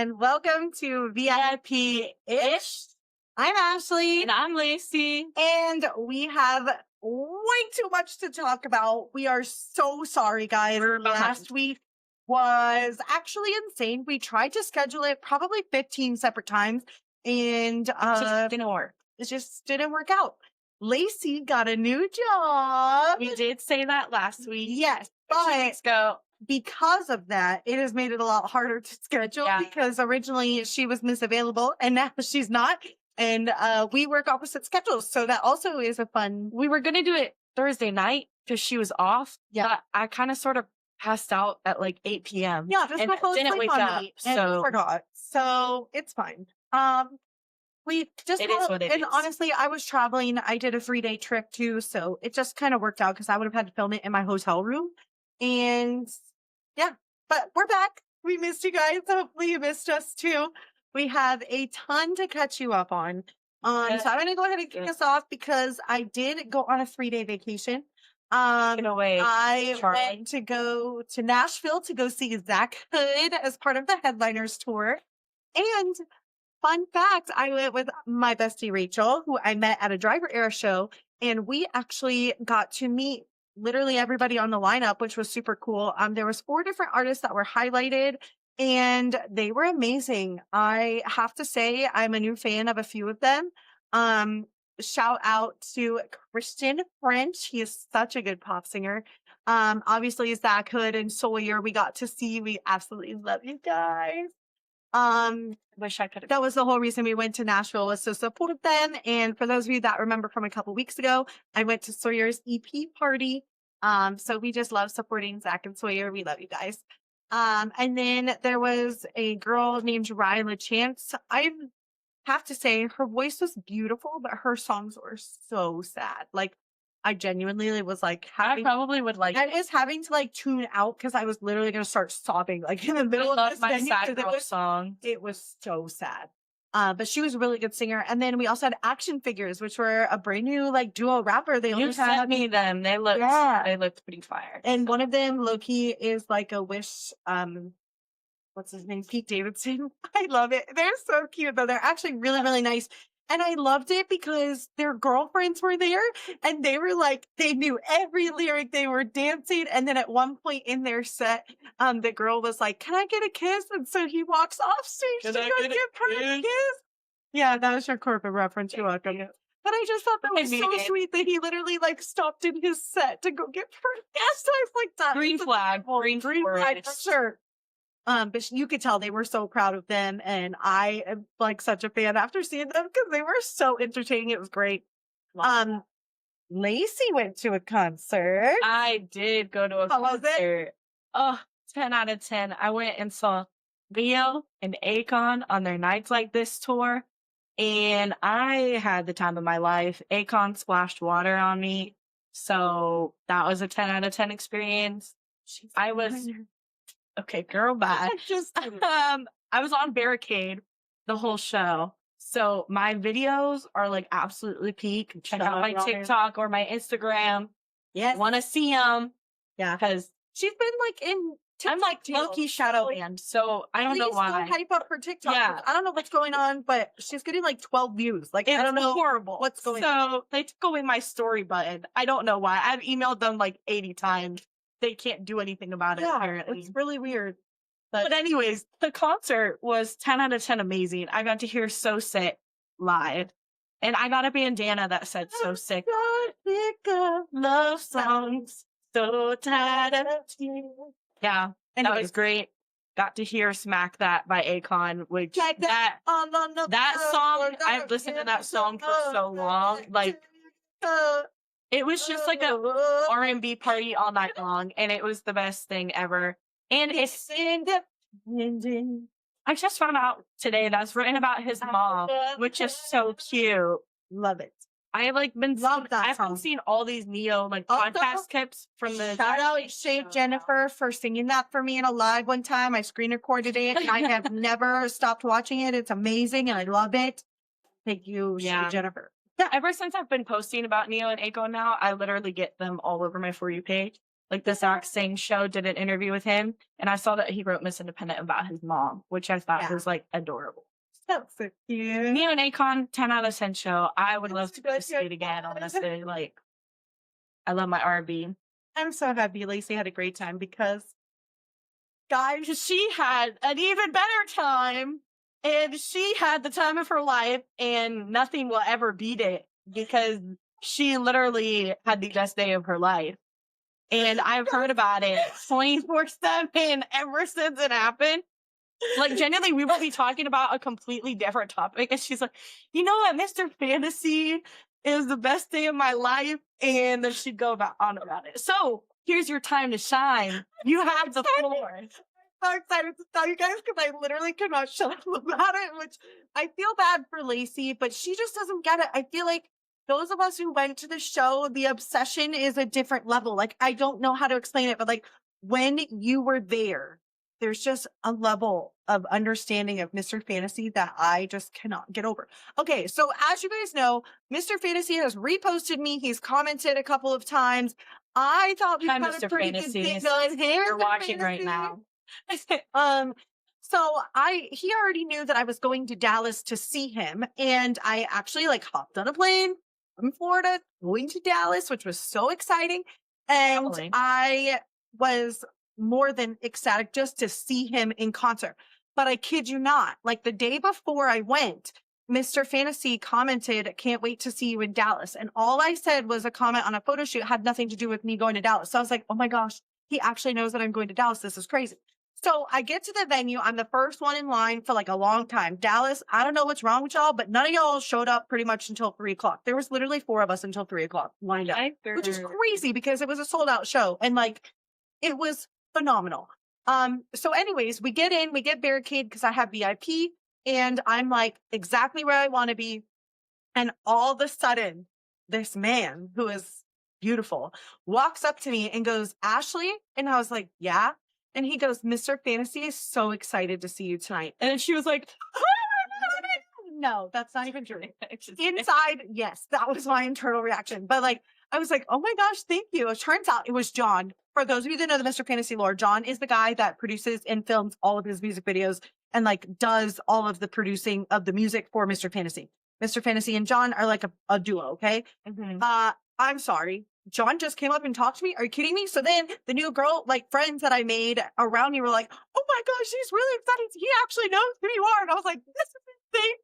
and welcome to VIP-ish. I'm Ashley. And I'm Lacey. And we have way too much to talk about. We are so sorry, guys. Last week was actually insane. We tried to schedule it probably 15 separate times, and It just didn't work. It just didn't work out. Lacey got a new job. We did say that last week. Yes, 2 but weeks ago. because of that, it has made it a lot harder to schedule because originally she was misavailable and now she's not. And we work opposite schedules. So that also is a fun. We were going to do it Thursday night because she was off. Yeah. But I kind of sort of passed out at like 8 p.m. Yeah, just and didn't wake up. So forgot. So it's fine. We just it is what it is. Honestly, I was traveling. I did a 3-day trip too, so it just kind of worked out because I would have had to film it in my hotel room. And yeah, but we're back. We missed you guys. Hopefully you missed us too. We have a ton to catch you up on. So I'm gonna go ahead and kick us off because I did go on a 3-day vacation. I went to go to Nashville to go see Zach Hood as part of the Headliners tour. And fun fact, I went with my bestie Rachel, who I met at a Driver Era show, and we actually got to meet literally everybody on the lineup, which was super cool. There was 4 different artists that were highlighted, and they were amazing. I have to say, I'm a new fan of a few of them. Shout out to Christian French. He is such a good pop singer. Obviously Zach Hood and Sawyer we got to see. We absolutely love you guys. Wish I could have. That was the whole reason we went to Nashville, was to support them. And for those of you that remember from a couple weeks ago, I went to Sawyer's EP party. So we just love supporting Zach and Sawyer. We love you guys. And then there was a girl named Ryla Chance. I have to say her voice was beautiful, but her songs were so sad. Like, I genuinely was like, I probably would like. I was having to like tune out because I was literally going to start sobbing like in the middle of this my venue, sad girl song. It was so sad. But she was a really good singer. And then we also had Action Figures, which were a brand new like duo rapper. You sent me them. They looked pretty fire. And one of them, Loki, is like a Wish. What's his name? Pete Davidson. I love it. They're so cute though. They're actually really, really nice. And I loved it because their girlfriends were there and they were like, they knew every lyric, they were dancing. And then at one point in their set, the girl was like, "Can I get a kiss?" And so he walks off stage to go give her a kiss. Yeah, that was your corporate reference. You're welcome. But I just thought that was so sweet that he literally like stopped in his set to go get her a kiss. I was like, that green flag for sure. But you could tell they were so proud of them, and I am like such a fan after seeing them because they were so entertaining. It was great. Lacey went to a concert. I did go to a concert. Oh, 10 out of 10. I went and saw Leo and Akon on their Nights Like This tour, and I had the time of my life. Akon splashed water on me, so that was a 10 out of 10 experience. I was... Okay, girl, bye. I was on Barricade the whole show. So my videos are like absolutely peak. Check out my TikTok or my Instagram. Yes. Want to see them. Yeah. Because she's been like in TikTok. I'm like low-key shadow banned. So I don't know why. Please hype up her TikTok. Yeah. I don't know what's going on, but she's getting like 12 views. Like, I don't know. Horrible. What's going on. So they took away my story button. I don't know why. I've emailed them like 80 times. They can't do anything about it, apparently. It's really weird. But anyways, the concert was 10 out of 10 amazing. I got to hear So Sick live. And I got a bandana that said So Sick. Sick of love songs. So tired of tears. Yeah, that was great. Got to hear Smack That by Akon, which that song, I've listened to that song for so long. Like, it was just like a R&B party all night long, and it was the best thing ever. And it's independent. I just found out today that's written about his mom, which is so cute. Love it. I have like been I've been seeing all these Neo like podcast clips from the shout out Shave Jennifer for singing that for me in a live one time. I screen recorded it and I have never stopped watching it. It's amazing and I love it. Thank you, Shave Jennifer. Yeah, ever since I've been posting about Neo and Akon now, I literally get them all over my For You page. like the exact same show, did an interview with him, and I saw that he wrote Miss Independent about his mom, which I thought was like adorable. That's so cute. Me and Akon, 10 out of 10 show. I would love to see it again, honestly. Like, I love my R&B. I'm so happy Lacey had a great time because, guys, She had an even better time, and she had the time of her life, and nothing will ever beat it because she literally had the best day of her life. And I've heard about it 24/7 ever since it happened. Like, genuinely, we will be talking about a completely different topic, and she's like, you know what, Mr. Fantasy is the best day of my life, and then she'd go on about it. So, here's your time to shine. You have the floor. I'm so excited to tell you guys because I literally could not shut up about it, which I feel bad for Lacey, but she just doesn't get it. I feel like those of us who went to the show, the obsession is a different level. Like, I don't know how to explain it, but like when you were there, there's just a level of understanding of Mr. Fantasy that I just cannot get over. Okay, so as you guys know, Mr. Fantasy has reposted me. He's commented a couple of times. I thought we had a pretty good thing going here. You're watching right now. So he already knew that I was going to Dallas to see him, and I actually like hopped on a plane from Florida going to Dallas, which was so exciting. And Totally. I was more than ecstatic just to see him in concert. But I kid you not, like the day before I went, Mr. Fantasy commented, "Can't wait to see you in Dallas." And all I said was a comment on a photo shoot, had nothing to do with me going to Dallas. So I was like, oh my gosh, he actually knows that I'm going to Dallas. This is crazy. So I get to the venue. I'm the first one in line for like a long time. Dallas, I don't know what's wrong with y'all, but none of y'all showed up pretty much until 3:00. There was literally 4 of us until 3:00 lined up, which is crazy because it was a sold out show. And like, it was phenomenal. So anyways, we get in, we get barricade because I have VIP and I'm like exactly where I want to be. And all of a sudden, this man who is beautiful walks up to me and goes, "Ashley?" And I was like, "Yeah." And he goes, "Mr. Fantasy is so excited to see you tonight." And she was like, no, that's not even true. Inside, yes, that was my internal reaction. But like, I was like, oh my gosh, thank you. It turns out it was John. For those of you that know the Mr. Fantasy lore, John is the guy that produces and films all of his music videos and like does all of the producing of the music for Mr. Fantasy. Mr. Fantasy and John are like a duo, okay? Mhm. I'm sorry. John just came up and talked to me. Are you kidding me? So then the new girl, like friends that I made around me were like, oh my gosh, she's really excited. He actually knows who you are. And I was like, this is insane.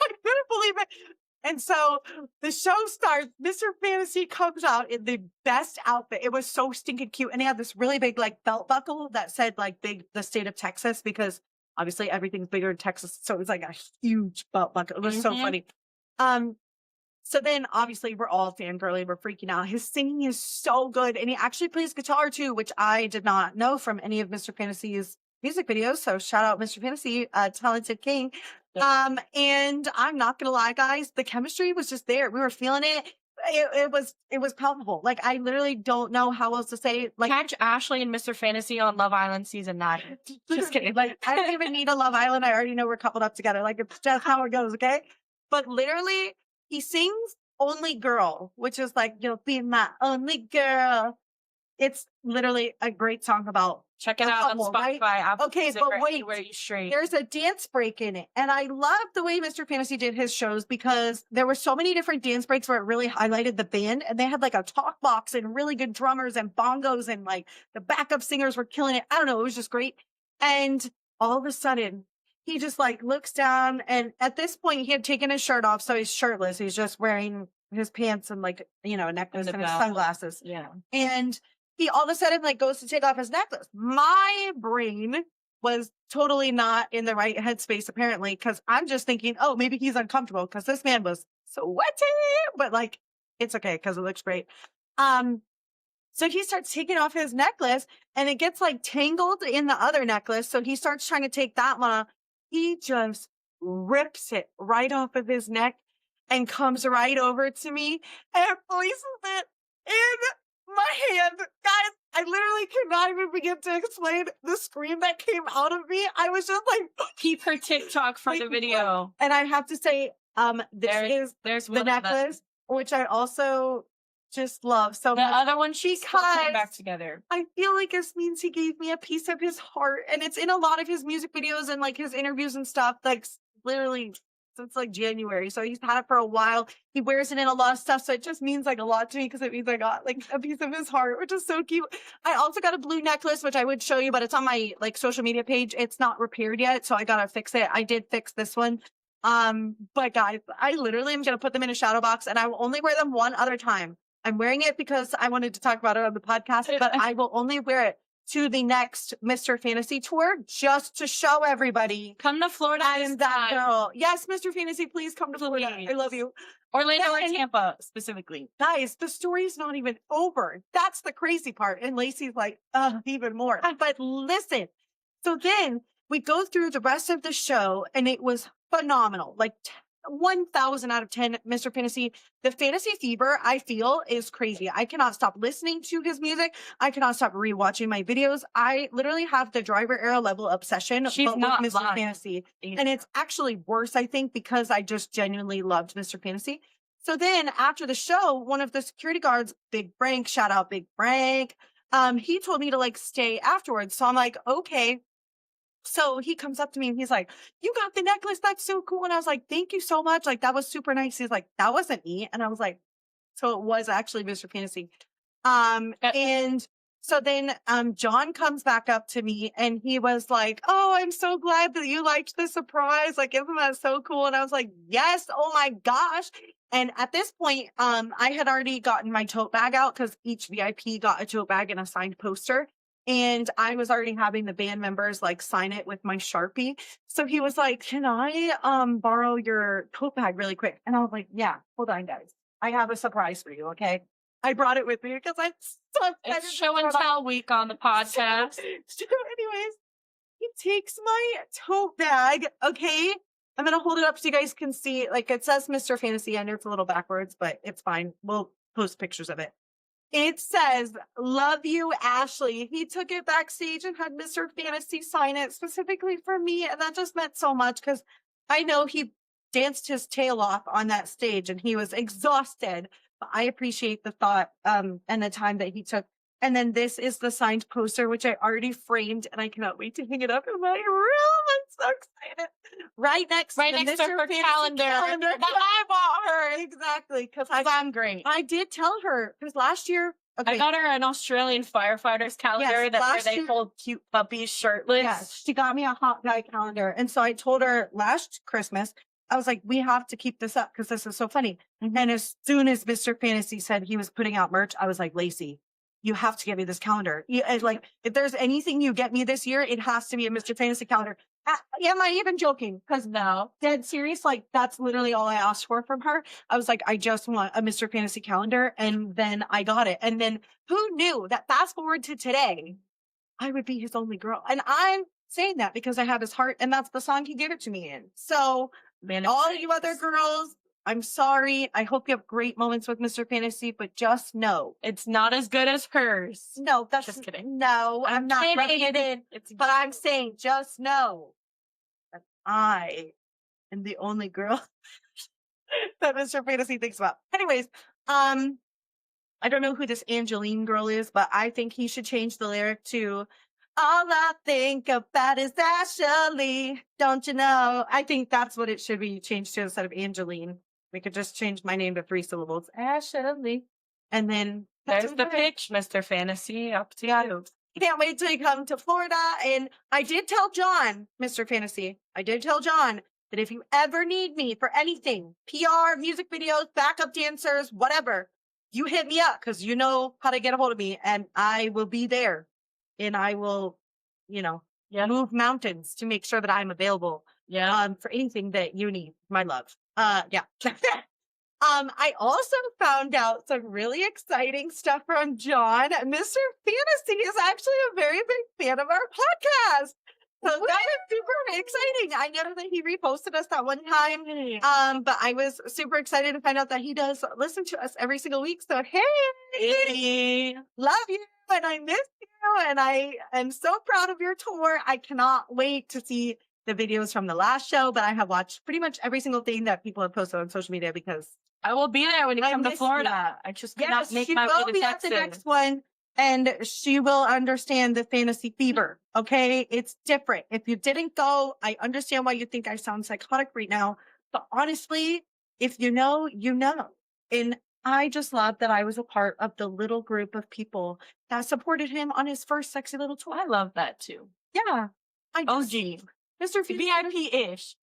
I couldn't believe it. And so the show starts. Mr. Fantasy comes out in the best outfit. It was so stinking cute. And he had this really big like belt buckle that said like the state of Texas, because obviously everything's bigger in Texas. So it was like a huge belt buckle. It was so funny. So then obviously we're all fangirling, we're freaking out. His singing is so good. And he actually plays guitar too, which I did not know from any of Mr. Fantasy's music videos. So shout out Mr. Fantasy, talented king. And I'm not gonna lie, guys, the chemistry was just there. We were feeling it. It was palpable. Like I literally don't know how else to say it. Like catch Ashley and Mr. Fantasy on Love Island season 9. Just kidding. Like I don't even need a Love Island. I already know we're coupled up together. Like it's just how it goes, okay? But literally, he sings Only Girl, which is like, you'll be my only girl. It's literally a great song about check it out on Spotify. Right? Okay, but wait, you there's a dance break in it. And I love the way Mr. Fantasy did his shows because there were so many different dance breaks where it really highlighted the band. And they had like a talk box and really good drummers and bongos and like the backup singers were killing it. I don't know. It was just great. And all of a sudden, he just like looks down, and at this point he had taken his shirt off, so he's shirtless. He's just wearing his pants and like, you know, a necklace and his sunglasses. Yeah. And he all of a sudden like goes to take off his necklace. My brain was totally not in the right headspace apparently, because I'm just thinking, oh, maybe he's uncomfortable because this man was sweaty, but like it's okay because it looks great. So he starts taking off his necklace and it gets like tangled in the other necklace. So he starts trying to take that one off. He just rips it right off of his neck and comes right over to me and places it in my hand. Guys, I literally cannot even begin to explain the scream that came out of me. I was just like, keep her TikTok for the video. And I have to say, there's the necklace, which I also just love so The much. other one, she's still coming back Because together. I feel like this means he gave me a piece of his heart, and it's in a lot of his music videos and like his interviews and stuff. Like literally since like January, so he's had it for a while. He wears it in a lot of stuff, so it just means like a lot to me because it means I got like a piece of his heart, which is so cute. I also got a blue necklace, which I would show you, but it's on my like social media page. It's not repaired yet, so I gotta fix it. I did fix this one. But guys, I literally am gonna put them in a shadow box, and I will only wear them one other time. I'm wearing it because I wanted to talk about it on the podcast, but I will only wear it to the next Mr. Fantasy tour just to show everybody Come to Florida. I am that girl. Yes, Mr. Fantasy, please come to Florida. I love you. Orlando or And Tampa, specifically. guys, the story's not even over. That's the crazy part. And Lacey's like, even more. But listen. So then we go through the rest of the show, and it was phenomenal. Like 1,000 out of 10, Mr. Fantasy. The fantasy fever, I feel, is crazy. I cannot stop listening to his music. I cannot stop rewatching my videos. I literally have the driver era level obsession She's but not with Mr. lying. Fantasy. And it's actually worse, I think, because I just genuinely loved Mr. Fantasy. So then after the show, one of the security guards, Big Frank, shout out Big Frank, he told me to like stay afterwards. So I'm like, okay. So he comes up to me and he's like, "You got the necklace. That's so cool." And I was like, "Thank you so much. Like, that was super nice." He's like, "That wasn't me." And I was like, so it was actually Mr. Fantasy. And so then John comes back up to me and he was like, "Oh, I'm so glad that you liked the surprise. Like, isn't that so cool?" And I was like, "Yes, oh my gosh." And at this point, I had already gotten my tote bag out because each VIP got a tote bag and a signed poster. And I was already having the band members like sign it with my Sharpie. So he was like, "Can I borrow your tote bag really quick?" And I was like, "Yeah, hold on, guys. I have a surprise for you, okay?" I brought it with me because I'm so excited. It's show and tell week on the podcast. So anyways, he takes my tote bag, okay? I'm gonna hold it up so you guys can see. Like, it says Mr. Fantasy. I know it's a little backwards, but it's fine. We'll post pictures of it. It says, "Love you, Ashley." He took it backstage and had Mr. Fantasy sign it specifically for me. And that just meant so much because I know he danced his tail off on that stage and he was exhausted. But I appreciate the thought and the time that he took. And then this is the signed poster, which I already framed, and I cannot wait to hang it up in my room. I'm so excited. Right next Right to next to Mr. her Fantasy calendar that I bought her. Exactly. Because I'm great. I did tell her, because last year, okay, I got her an Australian firefighters calendar Yes, that where last they year- hold cute puppies shirtless. yes, she got me a hot guy calendar. And so I told her last Christmas, I was like, "We have to keep this up because this is so funny." And as soon as Mr. Fantasy said he was putting out merch, I was like, "Lacey, you have to get me this calendar. Like, if there's anything you get me this year, it has to be a Mr. Fantasy calendar." Am I even joking? Because No. dead serious, like that's literally all I asked for from her. I was like, "I just want a Mr. Fantasy calendar," and then I got it. And then who knew that fast forward to today, I would be his only girl. And I'm saying that because I have his heart, and that's the song he gave it to me in. So Man, all you other girls, I'm sorry. I hope you have great moments with Mr. Fantasy, but just know. it's not as good as hers. No, that's Just kidding. No, I'm not rubbing it in. It's But I'm saying, just know that I am the only girl that Mr. Fantasy thinks about. Anyways, I don't know who this Angeline girl is, but I think he should change the lyric to "All I think about is Ashley. Don't you know?" I think that's what it should be changed to instead of Angeline. We could just change my name to 3 syllables. Ashley. And then there's the pitch, Mr. Fantasy. Up to you. Can't wait till you come to Florida. And I did tell John, Mr. Fantasy, I did tell John that if you ever need me for anything, PR, music videos, backup dancers, whatever, you hit me up because you know how to get a hold of me and I will be there. And I will, move mountains to make sure that I'm available for anything that you need, my love. Yeah. I also found out some really exciting stuff from John. Mr. Fantasy is actually a very big fan of our podcast. So that is super exciting. I know that he reposted us that one time. But I was super excited to find out that he does listen to us every single week. So hey, love you and I miss you and I am so proud of your tour. I cannot wait to see the videos from the last show, but I have watched pretty much every single thing that people have posted on social media because I will be there when you I come to miss Florida. I just could not Yes, make she my will way to be at the Texas. next one, and she will understand the fantasy fever. Okay, it's different. If you didn't go, I understand why you think I sound psychotic right now. But honestly, if you know, you know. And I just love that I was a part of the little group of people that supported him on his first sexy little tour. I love that too. Yeah, I just, OG. Mr. VIP-ish.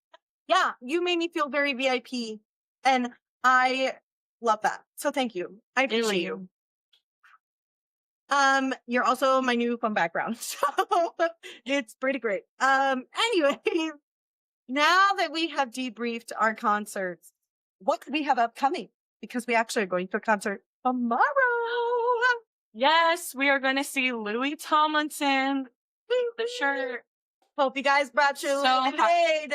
Yeah, you made me feel very VIP, and I love that. So thank you. I appreciate you. You're also my new phone background, so it's pretty great. Anyway, now that we have debriefed our concerts, what do we have upcoming? Because we actually are going to a concert tomorrow. Yes, we are going to see Louis Tomlinson. The shirt. Hope you guys brought your So lemonade.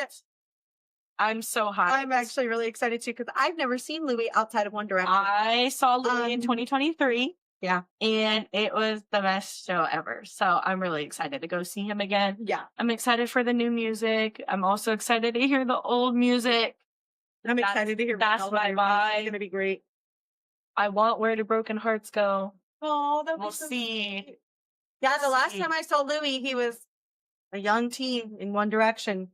I'm so hyped. I'm actually really excited too because I've never seen Louis outside of One Direction. I saw Louis in 2023. Yeah. And it was the best show ever. So I'm really excited to go see him again. Yeah. I'm excited for the new music. I'm also excited to hear the old music. I'm excited to hear that's my vibe. It's going to be great. I want Where Do Broken Hearts Go. Oh, We'll see. Yeah, the last time I saw Louis, he was a young teen in One Direction.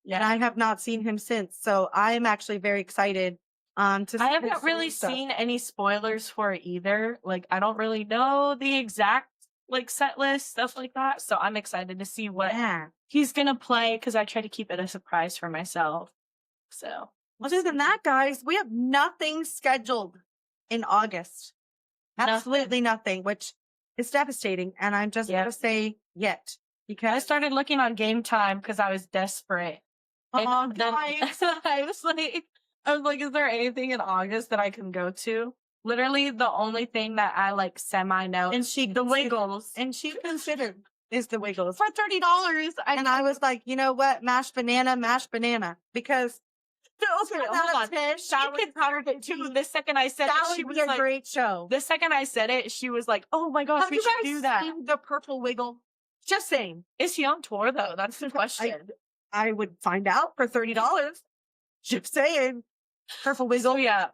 Yeah. And I have not seen him since. So I'm actually very excited to see I haven't really seen any spoilers for it either. Like, I don't really know the exact like set list, stuff like that. So I'm excited to see what he's gonna play because I try to keep it a surprise for myself. So other than that, guys, we have nothing scheduled in August. Absolutely nothing, which is devastating. And I'm just gonna say yet. Because I started looking on Game Time because I was desperate. And then I was like, is there anything in August that I can go to? Literally the only thing that I like semi-know. And the Wiggles. And she considered is the Wiggles for $30. And I was like, you know what? Mashed banana. Because She could cover it too. The second I said it, she was a great show. The second I said it, she was like, oh my gosh, we should do that. Seen the Purple Wiggle? Just saying. Is he on tour though? That's the question. I would find out for $30. Just saying. Purple Wiggle. So yeah.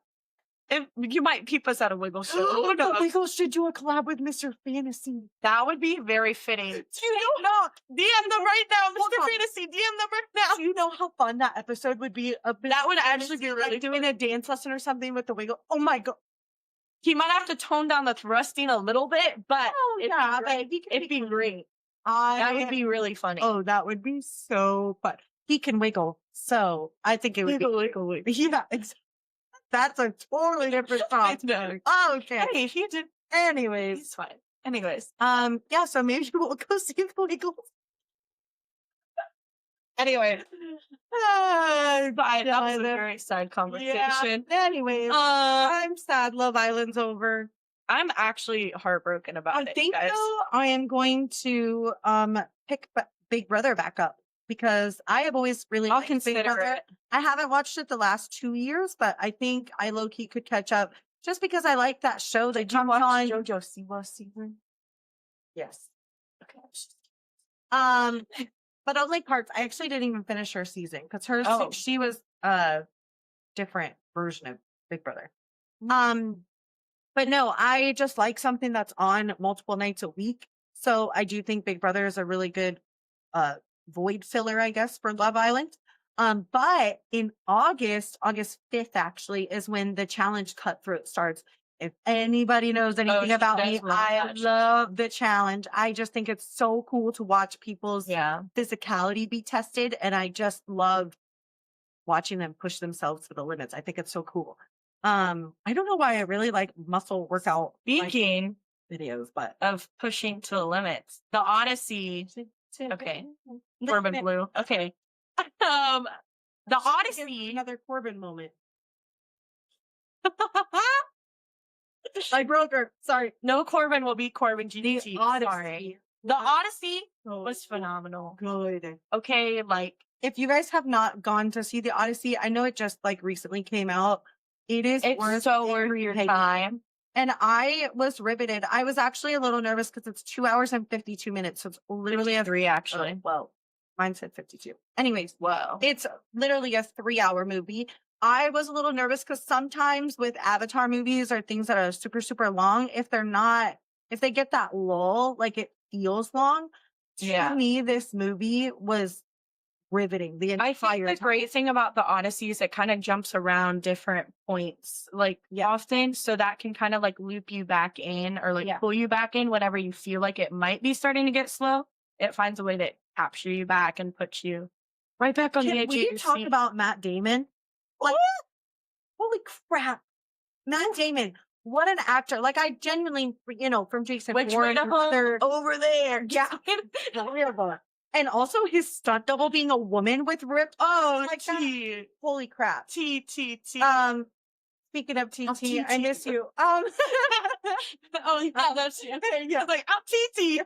If you might peep us at a Wiggle show. The Wiggle should do a collab with Mr. Fantasy. That would be very fitting. Do you know? DM them right now, Mr. Fantasy. DM them right now. Do you know how fun that episode would be? That would actually be really doing a dance lesson or something with the Wiggle. Oh my god. He might have to tone down the thrusting a little bit, but it'd be great. That would be really funny. Oh, that would be so fun. He can wiggle, so I think it would be wiggle. Yeah, that's a totally different song. Oh, okay. Hey, he did. Anyways, it's fine. Anyways, yeah. So maybe we'll go see the Wiggles. Anyway, that was a very sad conversation. Yeah. Anyways, I'm sad. Love Island's over. I'm actually heartbroken about it. I think though, I am going to pick Big Brother back up because I have always really liked Big Brother. It. I haven't watched it the last 2 years, but I think I low key could catch up just because I like that show. They come on JoJo Siwa season. Yes. Okay. But only parts. I actually didn't even finish her season because she was a different version of Big Brother. But no, I just like something that's on multiple nights a week. So I do think Big Brother is a really good void filler, I guess, for Love Island. But in August 5th actually is when the challenge Cutthroat starts. If anybody knows anything about me, I love the challenge. I just think it's so cool to watch people's physicality be tested. And I just love watching them push themselves to the limits. I think it's so cool. I don't know why I really like muscle workout speaking videos, but of pushing to the limits. The Odyssey. Okay. Corbin Blue. Okay. The Odyssey. Another Corbin moment. I broke her. Sorry. No Corbin will be Corbin GDT. Sorry. The Odyssey was phenomenal. Good. Okay, like if you guys have not gone to see the Odyssey, I know it just like recently came out. It's worth your time. And I was riveted. I was actually a little nervous because it's 2 hours and 52 minutes. So it's literally 3 actually. Well, mine said 52. Anyways, wow. It's literally a 3-hour movie. I was a little nervous because sometimes with Avatar movies or things that are super, super long, if they get that lull, like it feels long, to Yeah. me, this movie was riveting the I think entire the time. great thing about the Odyssey is it kind of jumps around different points, like often, so that can kind of like loop you back in or like pull you back in whenever you feel like it might be starting to get slow. It finds a way to capture you back and put you right back on the Can edge of we your talk seat. about Matt Damon? Like, holy crap. Matt Damon, what an actor. Like, I genuinely, from Jason Which way Bourne, to home? Over there. yeah. And also his stunt double being a woman with ripped. Oh, Like T. Holy crap. T. Speaking of TT, TT. I miss you. Oh, yeah, that's you. Yeah. It's like, I'm TT.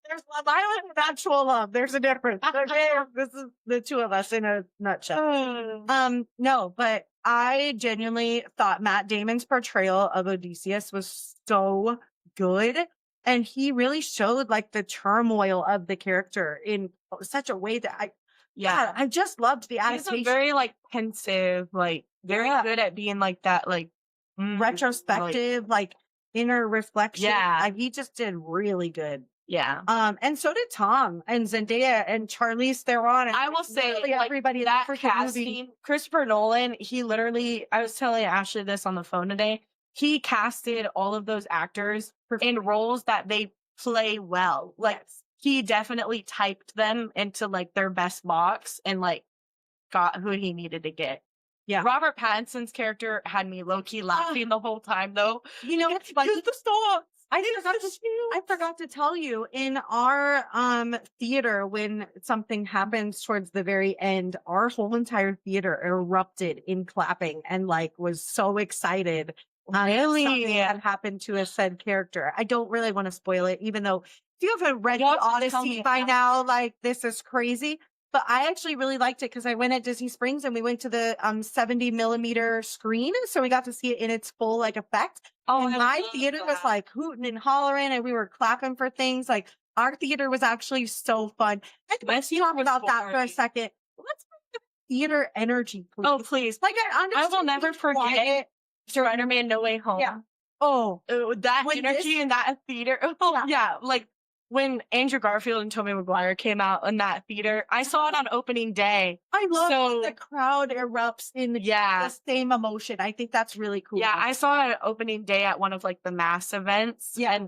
There's love island and actual love. There's a difference. Okay, this is the two of us in a nutshell. No, but I genuinely thought Matt Damon's portrayal of Odysseus was so good. And he really showed like the turmoil of the character in such a way that I just loved the He's adaptation. a very like pensive, like very good at being like that, like retrospective, like inner reflection. Yeah. He just did really good. Yeah. And so did Tom and Zendaya and Charlize Theron. And I will say, literally like, everybody that in the casting, movie. Christopher Nolan, he literally, I was telling Ashley this on the phone today, he casted all of those actors in roles that they play well. Like, he definitely typed them into, like, their best box and, like, got who he needed to get. Yeah. Robert Pattinson's character had me low-key laughing the whole time, though. You know what's funny? The stars. I forgot to tell you, in our theater, when something happens towards the very end, our whole entire theater erupted in clapping and like was so excited. Really? Something had happened to a said character. I don't really want to spoil it, even though if you haven't read the Odyssey by now, like this is crazy. But I actually really liked it because I went at Disney Springs and we went to the 70 millimeter screen. So we got to see it in its full like effect. Oh, and my theater was like hooting and hollering and we were clapping for things. Like our theater was actually so fun. Let's talk about that for a second. Let's talk about theater energy, please. Oh, please. Like I will never forget Spider-Man No Way Home. Yeah. Oh, that energy in that theater. Oh, yeah. Like, when Andrew Garfield and Tobey Maguire came out in that theater, I saw it on opening day. I love the crowd erupts in the same emotion. I think that's really cool. Yeah, I saw it opening day at one of like the mass events. Yeah.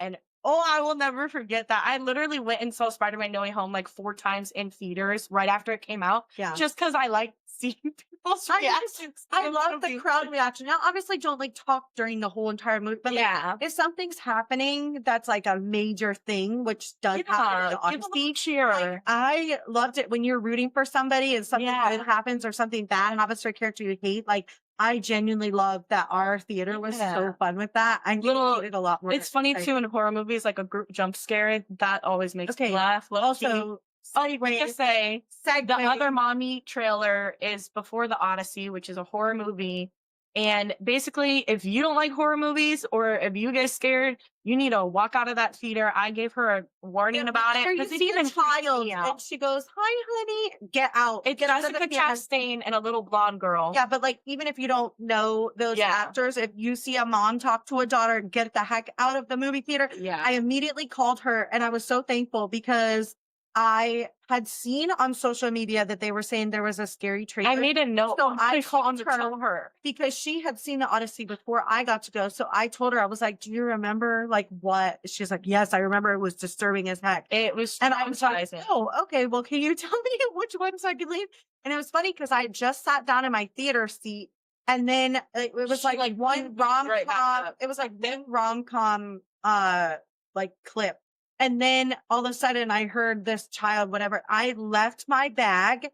And I will never forget that. I literally went and saw Spider-Man No Way Home like 4 times in theaters right after it came out. Yeah. Just because I like seeing people's reactions. I love the crowd reaction. Now, obviously, don't like talk during the whole entire movie, but like, if something's happening that's like a major thing, which does happen, honestly, cheer. I loved it when you're rooting for somebody and something good happens or something bad happens to a character you hate. Like, I genuinely love that our theater was so fun with that. I needed a lot more. It's funny too in horror movies, like a group jump scare. That always makes me laugh. Also, to say, the other mommy trailer is before the Odyssey, which is a horror movie. And basically, if you don't like horror movies or if you get scared, you need to walk out of that theater. I gave her a warning about it. You see a child and she goes, "Hi, honey, get out." It's Jessica Chastain and a little blonde girl. Yeah, but like, even if you don't know those actors, if you see a mom talk to a daughter, get the heck out of the movie theater. Yeah. I immediately called her and I was so thankful because I had seen on social media that they were saying there was a scary trailer. I made a note. So I called her because she had seen the Odyssey before I got to go. So I told her, I was like, "Do you remember like what?" She's like, "Yes, I remember. It was disturbing as heck." It was and I was like, "Oh, okay. Well, can you tell me which one so I can leave?" And it was funny because I just sat down in my theater seat and then it was like one rom-com. It was like one rom-com like clip. And then all of a sudden I heard this child, whatever. I left my bag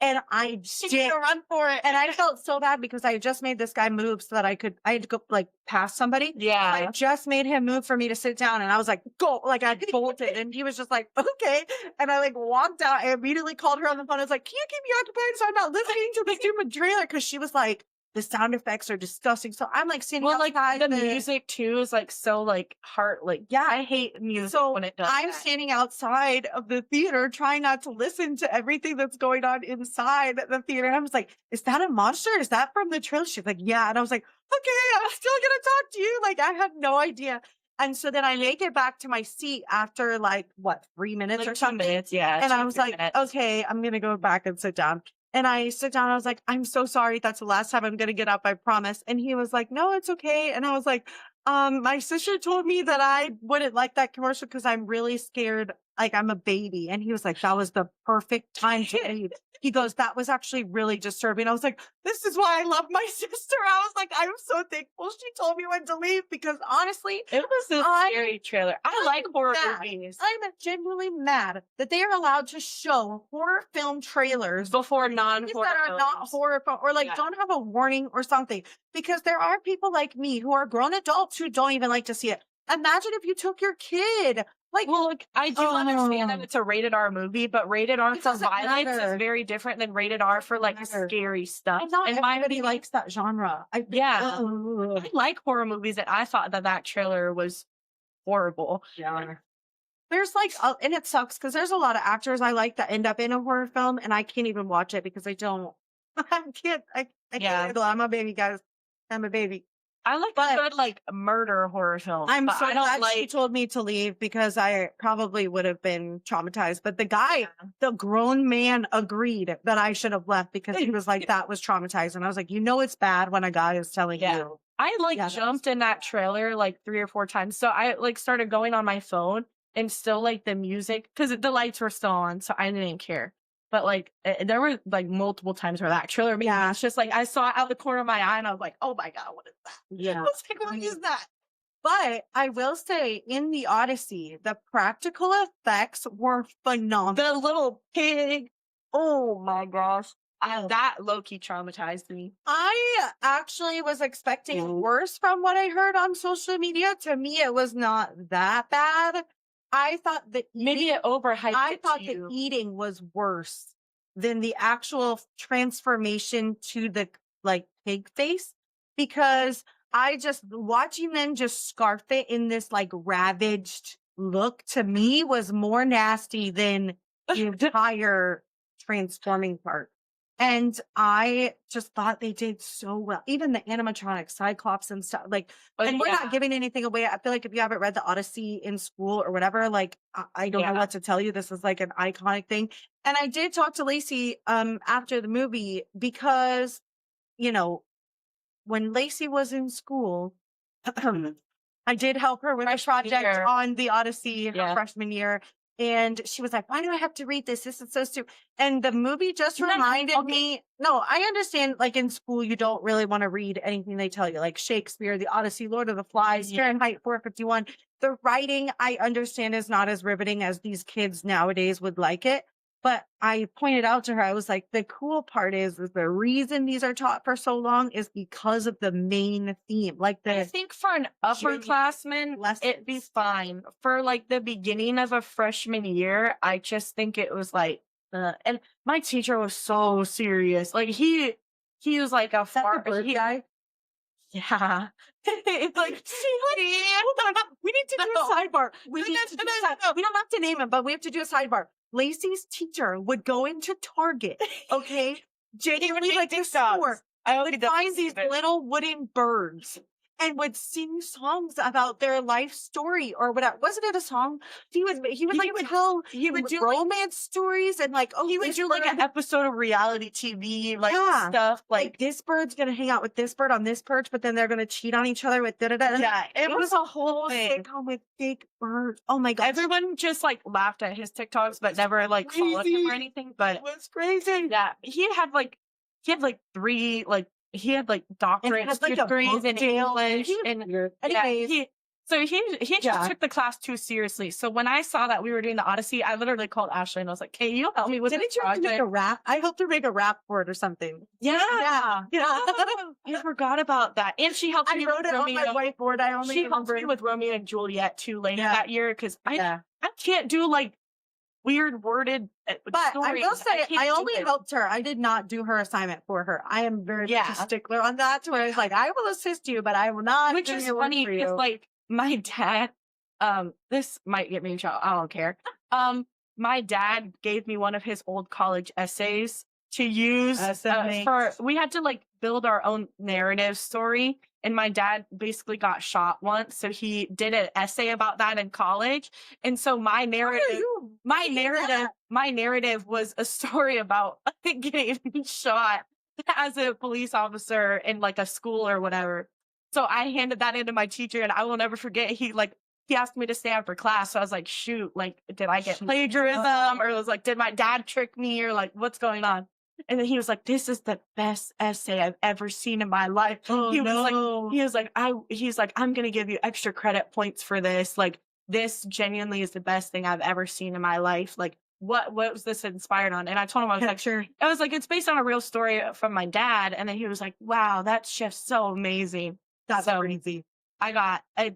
and I did run for it. And I felt so bad because I just made this guy move so that I had to go like past somebody. Yeah. So I just made him move for me to sit down. And I was like, go, like I bolted. And he was just like, okay. And I like walked out. I immediately called her on the phone. I was like, can you keep me occupied so I'm not listening to the stupid trailer? Cause she was like, the sound effects are disgusting. So I'm like sitting Well, like outside the music too is like so like heart like Yeah. I hate music So when it does I'm that. standing outside of the theater trying not to listen to everything that's going on inside the theater. And I was like, is that a monster? Is that from the trailer? She's like, yeah. And I was like, okay, I'm still gonna talk to you. Like, I had no idea. And so then I make it back to my seat after like what, 3 minutes Like or 2 something. minutes, yeah. And I 2, was 3 like, minutes. okay, I'm gonna go back and sit down. And I sit down. I was like, I'm so sorry. That's the last time I'm gonna get up. I promise. And he was like, no, it's okay. And I was like, my sister told me that I wouldn't like that commercial because I'm really scared. Like I'm a baby. And he was like, that was the perfect time to leave. He goes, that was actually really disturbing. I was like, this is why I love my sister. I was like, I'm so thankful she told me when to leave because honestly, It was a scary trailer. I like horror movies. I'm genuinely mad that they are allowed to show horror film trailers Before movies non-horror that are not films. horror film or like Yeah. don't have a warning or something because there are people like me who are grown adults who don't even like to see it. Imagine if you took your kid. Like, Well, look, I do understand that it's a rated R movie, but rated R It for doesn't violence matter. is very different than rated R for like matter. scary stuff. and not In my everybody opinion, likes that genre. Yeah. Ugh. I like horror movies, and I thought that trailer was horrible. Yeah. There's like, and it sucks because there's a lot of actors I like that end up in a horror film, and I can't even watch it because I don't. I can't. I can't Yeah. handle it. I'm a baby, guys. I'm a baby. I like a good like murder horror film. I'm but so I don't glad she like. told me to leave because I probably would have been traumatized. But the guy, the grown man, agreed that I should have left because he was like, that was traumatizing. I was like, you know, it's bad when a guy is telling Yeah. you. I like Yeah, that jumped in that trailer like 3 or 4 times. So I like started going on my phone and still like the music because the lights were still on, so I didn't care. But like there were like multiple times where that trailer made me. Yeah. It's just like I saw it out the corner of my eye and I was like, oh my God, what is that? Yeah. I was like, what is that? But I will say in the Odyssey, the practical effects were phenomenal. The little pig. Oh my gosh. That low-key traumatized me. I actually was expecting worse from what I heard on social media. To me, it was not that bad. I thought that Maybe it overhyped I it thought to the you. eating was worse than the actual transformation to the like pig face because I just watching them just scarf it in this like ravaged look to me was more nasty than the entire transforming part. And I just thought they did so well. Even the animatronic Cyclops and stuff like and we're not giving anything away. I feel like if you haven't read the Odyssey in school or whatever, like I don't know what to tell you. This is like an iconic thing. And I did talk to Lacey after the movie because, you know, when Lacey was in school, I did help her with a project on the Odyssey her freshman year. And she was like, why do I have to read this? This is so stupid. And the movie just reminded me, no, I understand like in school, you don't really want to read anything they tell you, like Shakespeare, the Odyssey, Lord of the Flies, Fahrenheit 451. The writing, I understand, is not as riveting as these kids nowadays would like it. But I pointed out to her, I was like, the cool part is the reason these are taught for so long is because of the main theme. Like I think for an upperclassman, it'd be fine. For like the beginning of a freshman year, I just think it was like, and my teacher was so serious. Like he was like a far guy. Yeah. It's like, hold on. We need to do a sidebar. We need to do a sidebar. We don't have to name him, but we have to do a sidebar. Lacey's teacher would go into Target, okay? Genuinely like this store. I only find these little wooden birds and would sing songs about their life story or whatever. Wasn't it a song? He would do romance stories and like, oh, he would do like an episode of reality TV, like stuff like this bird's gonna hang out with this bird on this perch, but then they're gonna cheat on each other with da-da-da. Yeah, it was a whole sitcom with fake birds. Oh my god. Everyone just like laughed at his TikToks, but never like followed him or anything. But it was crazy. Yeah. He had like 3 like he had like doctorates, like degrees in English, and anyways, he just took the class too seriously. So when I saw that we were doing the Odyssey, I literally called Ashley and I was like, "Hey, you help me with this project?" Didn't you have to make a rap? I helped her make a rap for it or something. Yeah. I forgot about that. And she helped me wrote with it Romeo. on my whiteboard. She helped me with Romeo and Juliet too later that year because I can't do like weird worded But I stories. will say, can't I do only it. helped her. I did not do her assignment for her. I am very much a Yeah. stickler on that, to where it's like, I will assist you, but I will not Which do is your work funny for because, you. like, my dad, this might get me in trouble. I don't care. My dad gave me one of his old college essays to use for, we had to like build our own narrative story. And my dad basically got shot once. So he did an essay about that in college. And so my narrative, my narrative was a story about getting shot as a police officer in like a school or whatever. So I handed that into my teacher, and I will never forget. He asked me to stand for class. So I was like, shoot, like, did I get plagiarism? Or it was like, did my dad trick me? Or like, what's going on? And then he was like, this is the best essay I've ever seen in my life. Oh, He was like, I'm going to give you extra credit points for this. Like, this genuinely is the best thing I've ever seen in my life. Like, what was this inspired on? And I told him, I was like, sure. I was like, it's based on a real story from my dad. And then he was like, wow, that's just so amazing. That's So crazy. I got a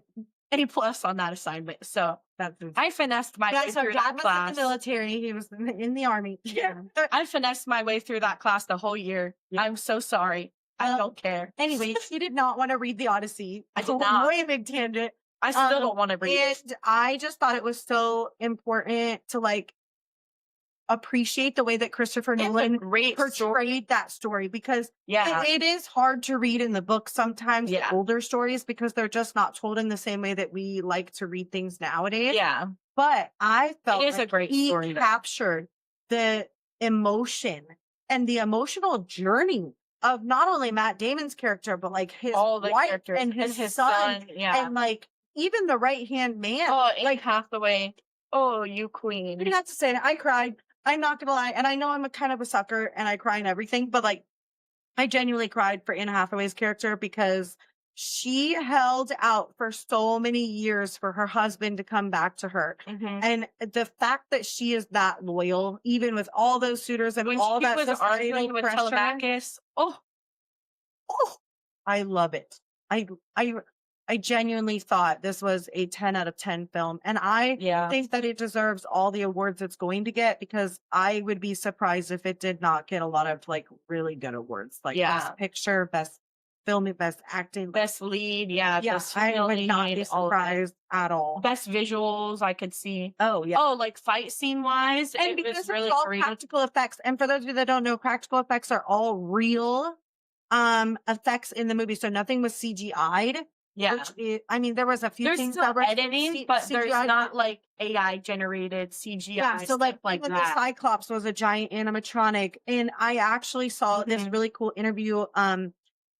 plus on that assignment. So I finessed my way through that class. In the military. He was in the army. Yeah. I finessed my way through that class the whole year. Yeah. I'm so sorry. I don't care. Anyway, she did not want to read the Odyssey. I did not. Way big tangent. I still don't want to read it. And I just thought it was so important to like appreciate the way that Christopher Nolan portrayed that story, because it is hard to read in the book sometimes, the older stories, because they're just not told in the same way that we like to read things nowadays. Yeah. But I felt it is a great story. He captured the emotion and the emotional journey of not only Matt Damon's character, but like his wife and his son. And like even the right-hand man. Oh, like Hathaway. Oh, you queen. I didn't have to say it. I cried. I'm not gonna lie. And I know I'm a kind of a sucker and I cry and everything, but like I genuinely cried for Anne Hathaway's character, because she held out for so many years for her husband to come back to her. Mm-hmm. And the fact that she is that loyal, even with all those suitors and when all that was arguing with Telemachus. Oh, I love it. I genuinely thought this was a 10 out of 10 film. And I think that it deserves all the awards it's going to get, because I would be surprised if it did not get a lot of like really good awards. Like best picture, best film, best acting, best lead. Best I would not be surprised at all. Best visuals I could see. Oh, yeah. Oh, like fight scene wise. And because it's really all practical effects. And for those of you that don't know, practical effects are all real effects in the movie. So nothing was CGI'd. Yeah. I mean, there was a few things that were editing, but there's not like AI generated CGI. Yeah, so like even the Cyclops was a giant animatronic. And I actually saw this really cool interview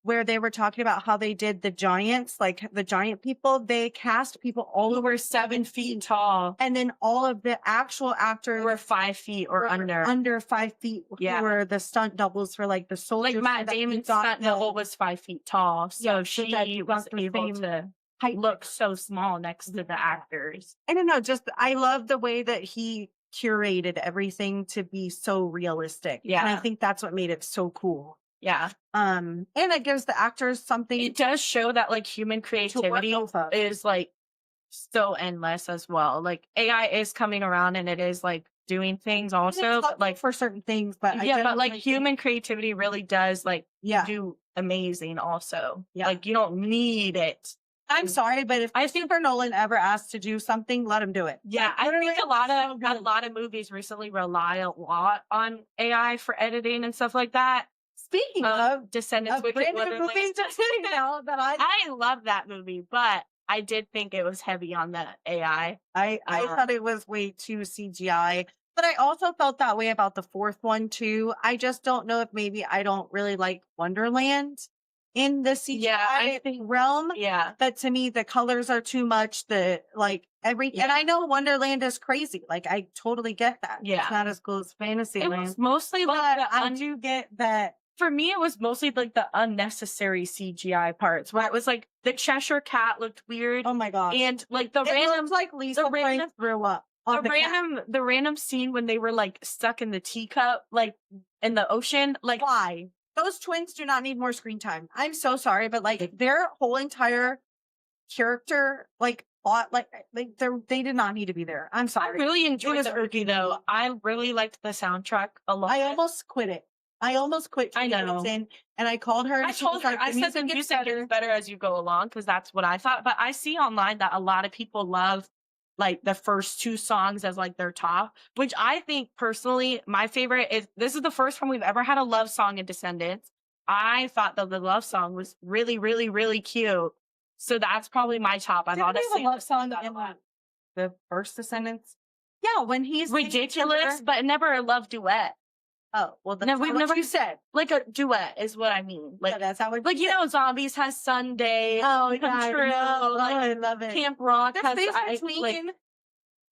where they were talking about how they did the giants, like the giant people. They cast people all over 7 feet tall. And then all of the actual actors were 5 feet or under 5 feet. Who were the stunt doubles for like the soldiers. Like Matt Damon's stunt double was 5 feet tall. So she was able to look so small next to the actors. I don't know. I love the way that he curated everything to be so realistic. Yeah. And I think that's what made it so cool. Yeah. And it gives the actors something. It does show that like human creativity is like so endless as well. Like AI is coming around and it is like doing things also, but like for certain things, but but like human creativity really does like do amazing also. Yeah. Like you don't need it. I'm sorry, but if Christopher Nolan ever asked to do something, let him do it. Yeah, I think a lot of movies recently rely a lot on AI for editing and stuff like that. Speaking of Descendants, brand new movies, I love that movie, but I did think it was heavy on the AI. I thought it was way too CGI, but I also felt that way about the fourth one too. I just don't know if maybe I don't really like Wonderland in the CGI realm. Yeah, but to me the colors are too much. The everything, and I know Wonderland is crazy. Like I totally get that. Yeah, it's not as cool as Fantasyland. It was mostly I do get that. For me, it was mostly like the unnecessary CGI parts where it was like the Cheshire Cat looked weird. Oh my god! And like the random, like Lisa Frank threw up. The random scene when they were like stuck in the teacup, like in the ocean. Like why? Those twins do not need more screen time. I'm so sorry, but like their whole entire character, like plot. Like they did not need to be there. I'm I sorry. really enjoyed was the movie though. I really liked the soundtrack a lot. I almost quit it. I almost quit. I 20 minutes know. in, and I called her. And I she was told her, like, I "The said the music gets better as you go along because that's what I thought. But I see online that a lot of people love like the first two songs as like their top, which I think personally, my favorite is this is the first time we've ever had a love song in Descendants. I thought that the love song was really, really, really cute. So that's probably my top. I've Didn't we have honestly a love song in the first Descendants. Yeah, when he's singing to ridiculous, her- but never a love duet. Oh, well, that's No, not we've what never you said. like a duet is what I mean. Like Yeah, that's how it. like you know, Zombies has Sunday. Oh, yeah, Come I True. know. Like I love it. Camp Rock There's has space like, between.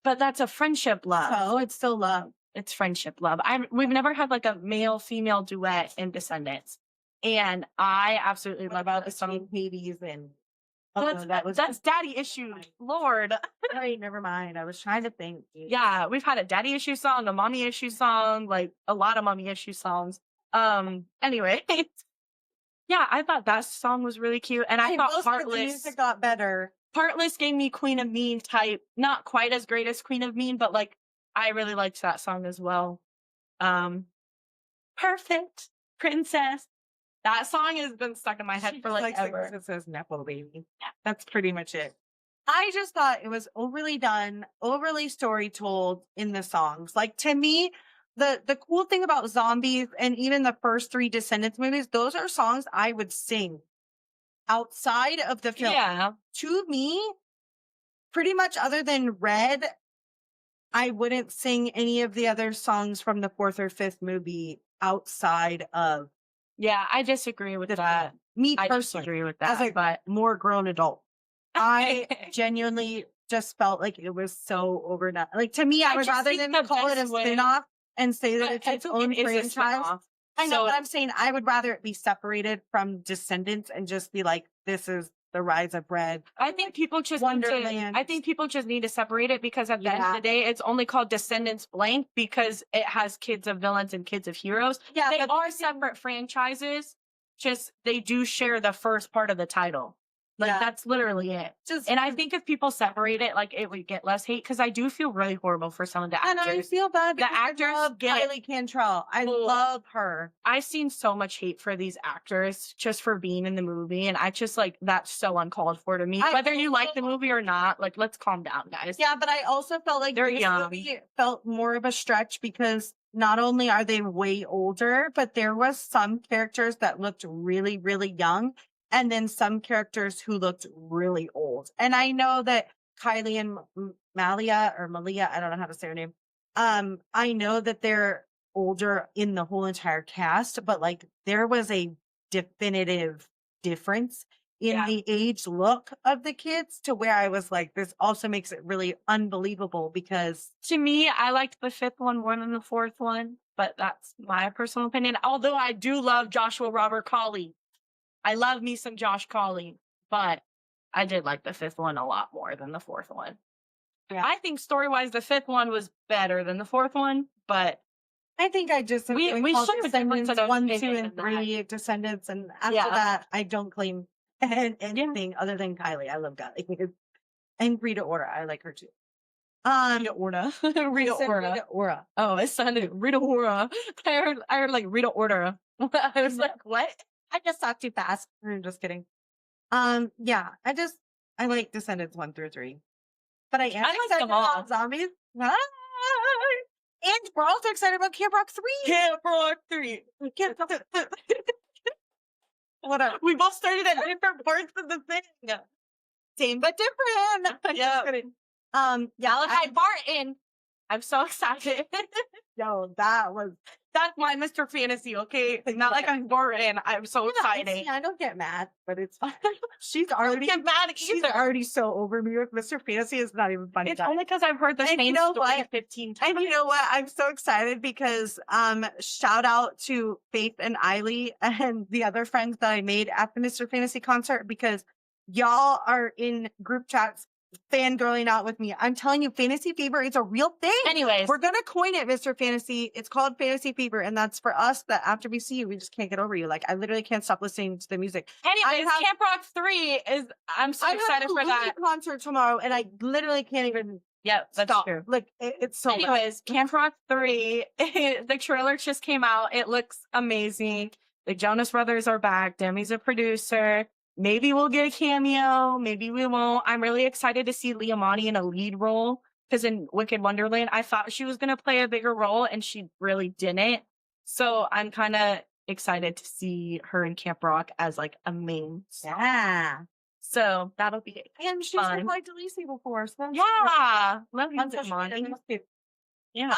but that's a friendship love. So it's still love. It's friendship love. We've never had like a male female duet in Descendants, and I absolutely What love about the the song. Hades and? That's daddy issue, Lord. Hey, never mind. I was trying to think. Yeah, we've had a daddy issue song, a mommy issue song, like a lot of mommy issue songs. Anyway, yeah, I thought that song was really cute, and I thought The Heartless. music got better. Heartless gave me Queen of Mean type, not quite as great as Queen of Mean, but like I really liked that song as well. Perfect Princess. That song has been stuck in my head for like ever. It says Nepo baby. That's pretty much it. I just thought it was overly done, overly story told in the songs. Like to me, the cool thing about Zombies and even the first 3 Descendants movies, those are songs I would sing outside of the film. Yeah. To me, pretty much other than Red, I wouldn't sing any of the other songs from the 4th or 5th movie outside of. Yeah, I disagree with that. Me I personally, disagree with that. as a but more grown adult, I genuinely just felt like it was so overdone. Like to me, I would just rather think than the call it a best way- spin-off and say that but it's I its think own it is a franchise. spin-off. I know, So- but I'm saying I would rather it be separated from Descendants and just be like, this is the rise of Red. I think people just need to, Wonderland. I think people just need to separate it because at the end of the day, it's only called Descendants blank because it has kids of villains and kids of heroes. Yeah, They but are separate franchises. Just they do share the first part of the title. Like Yeah. that's literally it. just And I think if people separate it, like it would get less hate because I do feel really horrible for some of the and I actors. feel bad The because actors I love get- Kylie Cantrell. I Well, love her. I've seen so much hate for these actors just for being in the movie, and I just like that's so uncalled for to me. I Whether you like the also- movie or not, like let's calm down, guys. Yeah, but I also felt like They're this young. movie felt more of a stretch because not only are they way older, but there was some characters that looked really, really young, and then some characters who looked really old. And I know that Kylie and Malia, I don't know how to say her name. I know that they're older in the whole entire cast, but like there was a definitive difference in Yeah. the age look of the kids to where I was like, this also makes it really unbelievable because To me, I liked the 5th one more than the 4th one, but that's my personal opinion. Although I do love Joshua Robert Colley. I love me some Josh Colley, but I did like the 5th one a lot more than the 4th one. Yeah. I think story-wise, the 5th one was better than the 4th one, but I think I just am We- doing we all should have Descendants difference of 1, 2, opinion and in that. 3 Descendants, and after Yeah. that, I don't claim anything other than Kylie. I love Kylie and Rita Ora. I like her too. Rita Ora. Rita I said Ora. Rita Ora. Oh, it sounded Rita Ora. I heard like Rita Ora. I was like, what? I just talked too fast. I'm just kidding. Yeah, I like Descendants 1 through 3, but I am I like excited them all. about Zombies. Hi. And we're also excited about Camp Rock 3. Camp Rock 3. Camp Rock. Whatever. We both started at different parts of the thing. Same but different. Yeah. Just kidding. Yeah, Malachi Barton. I'm so excited. yo, That's my Mr. Fantasy, okay? Not like I'm Barton. I'm so excited. I don't get mad, but it's fine. She's already Get mad she's either. already so over me with Mr. Fantasy. It's not even funny. It's only because I've heard the And you same know story what? 15 times. And you know what? I'm so excited because shout out to Faith and Eiley and the other friends that I made at the Mr. Fantasy concert because y'all are in group chats fangirling out with me. I'm telling you, fantasy fever is a real thing. Anyways, We're gonna coin it, Mr. Fantasy. It's called fantasy fever, and that's for us that after we see you, we just can't get over you. Like, I literally can't stop listening to the music. anyways, Camp Rock 3 is, I'm so excited for that. Concert tomorrow, and I literally can't even Yep, that's stop. true. Like, it's so Anyways, Camp Rock 3, the trailer just came out. It looks amazing. The Jonas Brothers are back. Demi's a producer. Maybe we'll get a cameo. Maybe we won't. I'm really excited to see Leah Monty in a lead role, because in Wicked Wonderland, I thought she was going to play a bigger role, and she really didn't. So I'm kind of excited to see her in Camp Rock as like a main star. Yeah. So that'll be And she's fun. replied to Lacey before. So Yeah. Love you, that's Monty. cute. Yeah.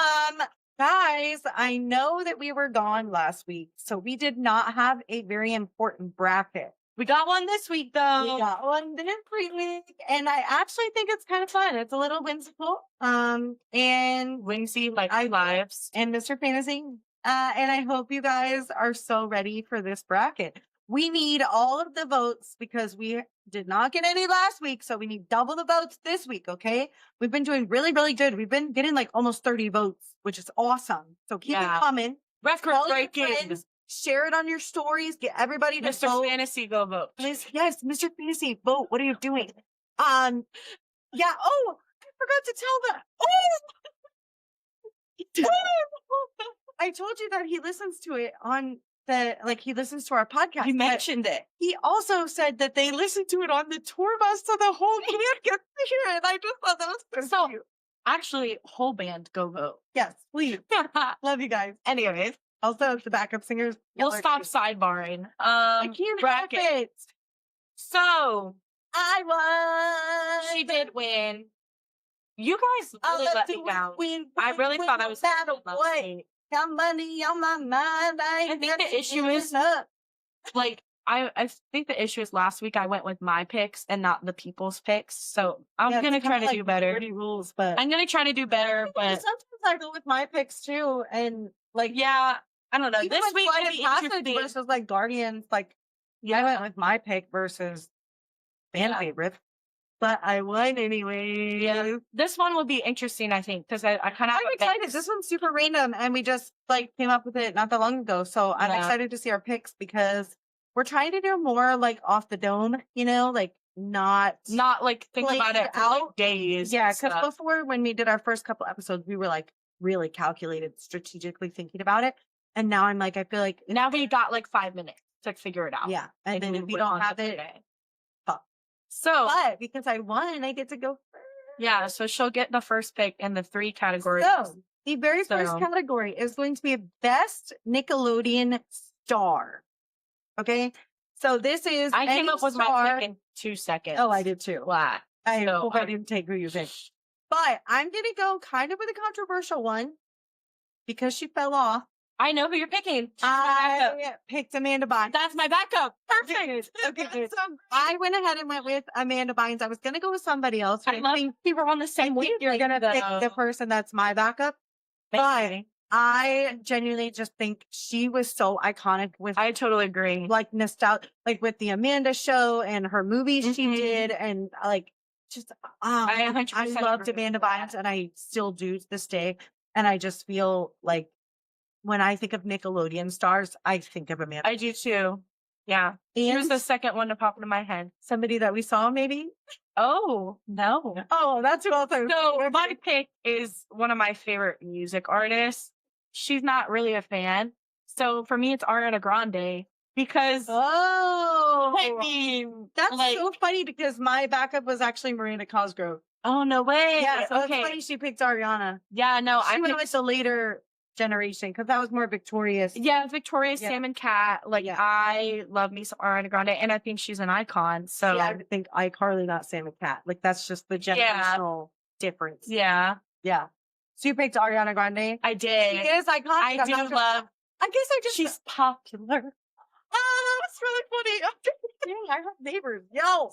Guys, I know that we were gone last week, so we did not have a very important bracket. We got one this week, though. We got one this week, and I actually think it's kind of fun. It's a little whimsical. And Wingsy, like lives. and Mr. Fantasy. And I hope you guys are so ready for this bracket. We need all of the votes because we did not get any last week, so we need double the votes this week, okay? We've been doing really, really good. We've been getting like almost 30 votes, which is awesome. So keep it coming. Record Tell your breaking. friends, share it on your stories. Get everybody to Mr. vote. Fantasy, go vote. Yes, Mr. Fantasy, vote. What are you doing? Yeah. Oh, I forgot to tell that. Oh, I told you that he listens to it on he listens to our podcast. You mentioned it. He also said that they listened to it on the tour bus, so the whole band gets to hear it. I just thought that was so cute. Actually, whole band, go vote. Yes, please. Love you guys. Anyways, Also, the backup singers. we'll stop sidebarring. I can't bracket. help it. So, I won. she did win. You guys really let me down. I really thought I was way. Got money on my mind. I think the issue is like I think the issue is last week I went with my picks and not the people's picks. So I'm gonna try to do better. Rules, but I'm gonna try to do better. But sometimes I go with my picks too, and like yeah, I don't know. even This with week Flight will of be Passage interesting. versus like Guardians, like I went with my pick versus fan favorite, but I won anyway. Yeah, this one will be interesting, I think, because I kind of. I'm excited. This one's super random, and we just like came up with it not that long ago. So I'm excited to see our picks because we're trying to do more like off the dome, you know, like not like think about it for like days. Yeah, because before when we did our first couple episodes, we were like really calculated, strategically thinking about it, and now I'm like, I feel like now we got like 5 minutes to figure it out. Yeah, and then if we don't have it, fuck. So, but because I won, I get to go first. Yeah, so she'll get the first pick in the 3 categories. So the very first category is going to be Best Nickelodeon Star. Okay, so this is I came up with my pick in 2 seconds. Oh, I did too. Wow. I hope I didn't take who you picked. But I'm gonna go kind of with a controversial one because she fell off. I know who you're picking. I picked Amanda Bynes. That's my backup. Perfect. Okay. I went ahead and went with Amanda Bynes. I was going to go with somebody else. I think we were on the same week. You're going to pick the person that's my backup. But I genuinely just think she was so iconic with. I totally agree. Like nostalgia, like with the Amanda show and her movies she did. And like, just, I loved Amanda Bynes and I still do to this day. And I just feel like, when I think of Nickelodeon stars, I think of Amanda. I do too. Yeah. She was the second one to pop into my head. Somebody that we saw, maybe? Oh, no. Oh, that's who else I was. So my pick is one of my favorite music artists. She's not really a fan. So for me, it's Ariana Grande because. Oh. I mean. That's so funny because my backup was actually Miranda Cosgrove. Oh, no way. Yeah, okay. It's funny she picked Ariana. Yeah, no. I went with the later generation because that was more victorious. Yeah, victorious, Sam and Cat. Like I love me some Ariana Grande, and I think she's an icon. So I think iCarly, not Sam and Cat. Like that's just the generational difference. Yeah. So you picked Ariana Grande. I did. She is iconic. I do love. I guess I just. She's popular. Oh, that's really funny. I have neighbors. Yo,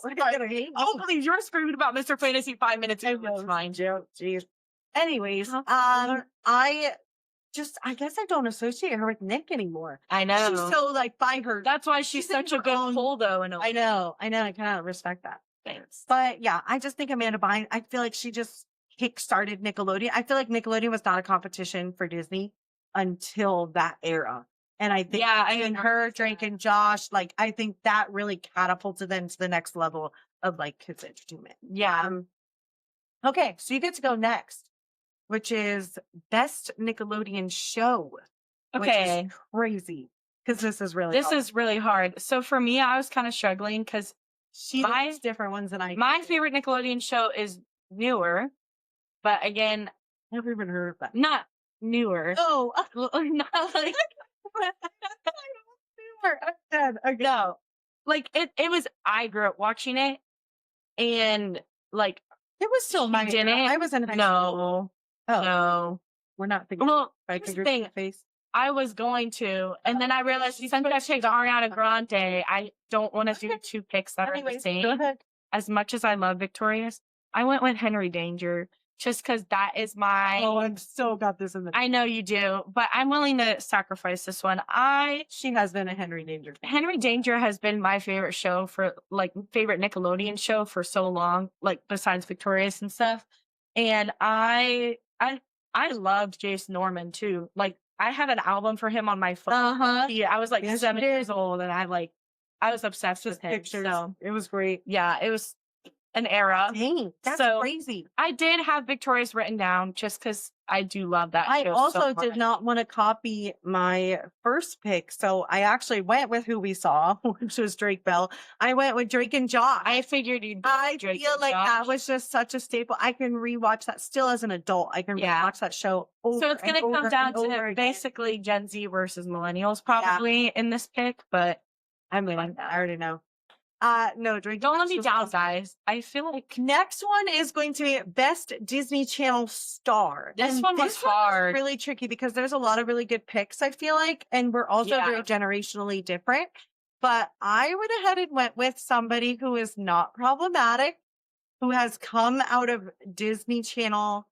hopefully you're screaming about Mr. Fantasy 5 minutes ago. It's fine, Joe. Jeez. Anyways, I guess I don't associate her with Nick anymore. I know. She's so like by her. That's why she's such a good pull, though. I know. I kind of respect that. Thanks. But yeah, I just think Amanda Bynes, I feel like she just kick-started Nickelodeon. I feel like Nickelodeon was not a competition for Disney until that era. And I think Yeah, between her, Drake, and Josh, like, I think that really catapulted them to the next level of, like, kids entertainment. Yeah. Okay, so you get to go next, which is Best Nickelodeon Show. Which Okay. is crazy, because this is really This hard. is really hard. So for me, I was kind of struggling because She my- likes different ones than I my do. favorite Nickelodeon show is newer, but again, Never even heard of that. not newer. Oh, Not like I'm dead. Okay. no. Like it was I grew up watching it and like It was still she my didn't. I was in high school. No. Oh, No. we're not thinking Well, by here's the fingers thing. to the face. I was going to, and then I realized since I picked Ariana Grande, I don't want to do two picks that are the Anyways, same. go ahead. As much as I love Victorious, I went with Henry Danger just because that is my. Oh, I've still got this in the. I know you do, but I'm willing to sacrifice this one. She has been a Henry Danger. Henry Danger has been my favorite show for like favorite Nickelodeon show for so long, like besides Victorious and stuff. And I loved Jason Norman too. Like I had an album for him on my phone. Yeah, I was like Yes, 7 you did. years old, and I was obsessed with him. Pictures. So It was great. yeah, it was an era. Dang, that's So, crazy. I did have Victorious written down just because I do love that I show also so did much. not want to copy my first pick, so I actually went with who we saw, which was Drake Bell. I went with Drake and Josh. I figured you'd I Drake feel and like that Josh. was just such a staple. I can rewatch that still as an adult. I can Yeah. rewatch that show over So it's and gonna come over down and over to again. basically Gen Z versus millennials probably in this pick, but I'm like, I already know. No, Drake. don't let Josh me was down, awesome. guys. I feel like Next one is going to be Best Disney Channel Star. This And one was hard. really tricky because there's a lot of really good picks, I feel like, and we're also Yeah. very generationally different. But I went ahead and went with somebody who is not problematic, who has come out of Disney Channel